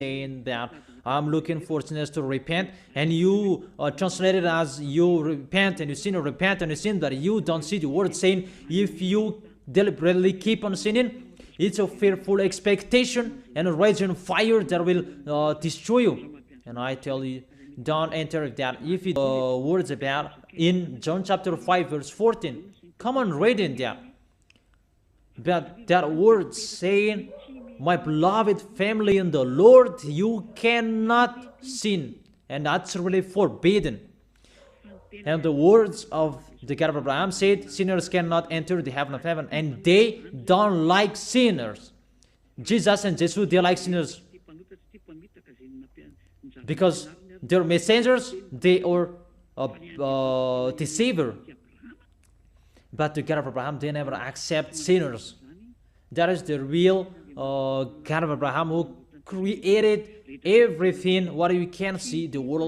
saying that I'm looking for sinners to repent, and you translate it as you repent and you sin, or repent and you sin, but you don't see the word saying if you deliberately keep on sinning, it's a fearful expectation and a raging fire that will destroy you. And I tell you, don't enter that. If it words about in John chapter 5 verse 14, come on, read in that. But that word saying, my beloved family in the Lord, you cannot sin, and that's really forbidden. And the words of the God of Abraham said, sinners cannot enter the heaven of heaven, and they don't like sinners. Jesus and Jesus, they like sinners because they're messengers, they are the Savior. But the God of Abraham, they never accept sinners. That is the real God of Abraham, who created everything, what you can see, the world